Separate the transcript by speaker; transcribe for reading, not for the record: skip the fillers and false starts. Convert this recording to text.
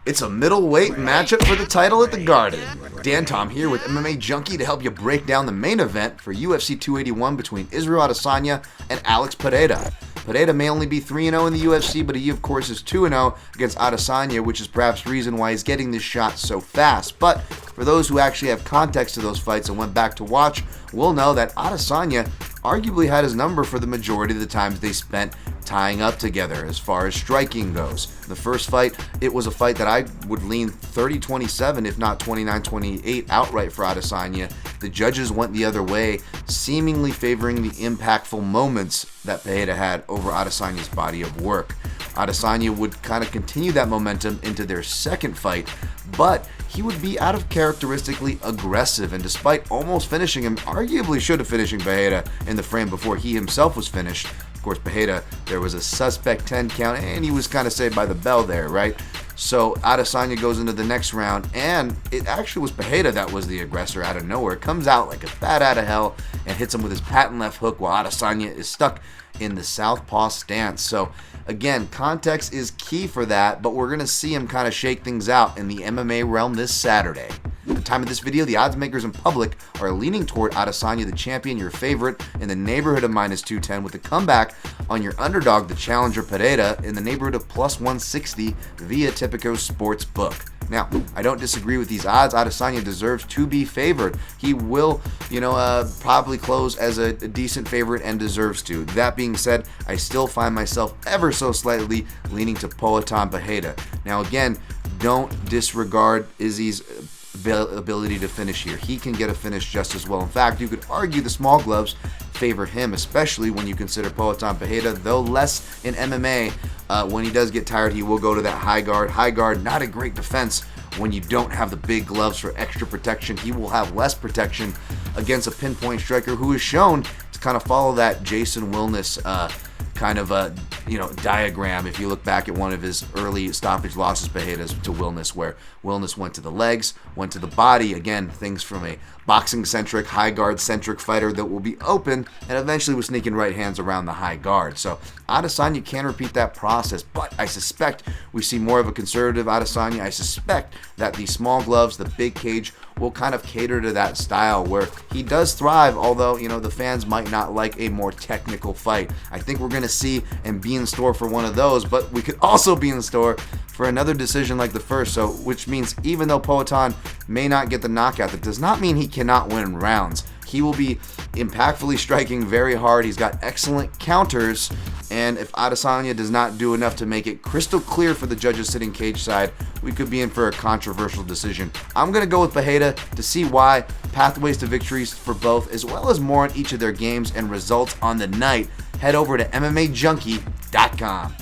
Speaker 1: It's a middleweight matchup for the title at the Garden. Dan Tom here with MMA Junkie to help you break down the main event for UFC 281 between Israel Adesanya and Alex Pereira. Pereira may only be 3-0 in the UFC, but he of course is 2-0 against Adesanya, which is perhaps the reason why he's getting this shot so fast. But for those who actually have context to those fights and went back to watch, will know that Adesanya arguably had his number for the majority of the times they spent tying up together as far as striking goes. The first fight, it was a fight that I would lean 30-27, if not 29-28 outright for Adesanya. The judges went the other way, seemingly favoring the impactful moments that Pereira had over Adesanya's body of work. Adesanya would kind of continue that momentum into their second fight, but he would be out of characteristically aggressive, and despite almost finishing him, arguably should have finishing Pereira in the frame before he himself was finished. Of course, Pereira, there was a suspect 10 count, and he was kind of saved by the bell there, right? So Adesanya goes into the next round, and it actually was Pereira that was the aggressor out of nowhere. Comes out like a bat out of hell and hits him with his patent left hook while Adesanya is stuck in the southpaw stance. So again, context is key for that, but we're going to see him kind of shake things out in the MMA realm this Saturday. At the time of this video, the odds makers in public are leaning toward Adesanya, the champion, your favorite, in the neighborhood of -210, with a comeback on your underdog, the challenger Pereira, in the neighborhood of +160 via Tipico Sportsbook. Now, I don't disagree with these odds. Adesanya deserves to be favored. He will, probably close as a decent favorite and deserves to. That being said, I still find myself ever so slightly leaning to Poatan Pereira. Now, again, don't disregard Izzy's ability to finish here. He can get a finish just as well. In fact, you could argue the small gloves favor him, especially when you consider Poatan Pereira, though less in MMA. When he does get tired, he will go to that high guard. High guard, not a great defense when you don't have the big gloves for extra protection. He will have less protection against a pinpoint striker who is shown to kind of follow that Jason Wilness diagram. If you look back at one of his early stoppage losses, Pereira's to Wilness, where Wilness went to the legs, went to the body. Again, things from a boxing-centric, high guard-centric fighter that will be open and eventually was sneaking right hands around the high guard. So Adesanya can repeat that process, but I suspect we see more of a conservative Adesanya. I suspect that the small gloves, the big cage, will kind of cater to that style where he does thrive, although, the fans might not like a more technical fight. I think we're going to see and be in store for one of those, but we could also be in store for another decision like the first, so which means even though Poatan may not get the knockout, that does not mean he cannot win rounds. He will be impactfully striking very hard. He's got excellent counters, and if Adesanya does not do enough to make it crystal clear for the judges sitting cage side, we could be in for a controversial decision. I'm going to go with Pereira to see why, pathways to victories for both, as well as more on each of their games and results on the night. Head over to MMAJunkie.com.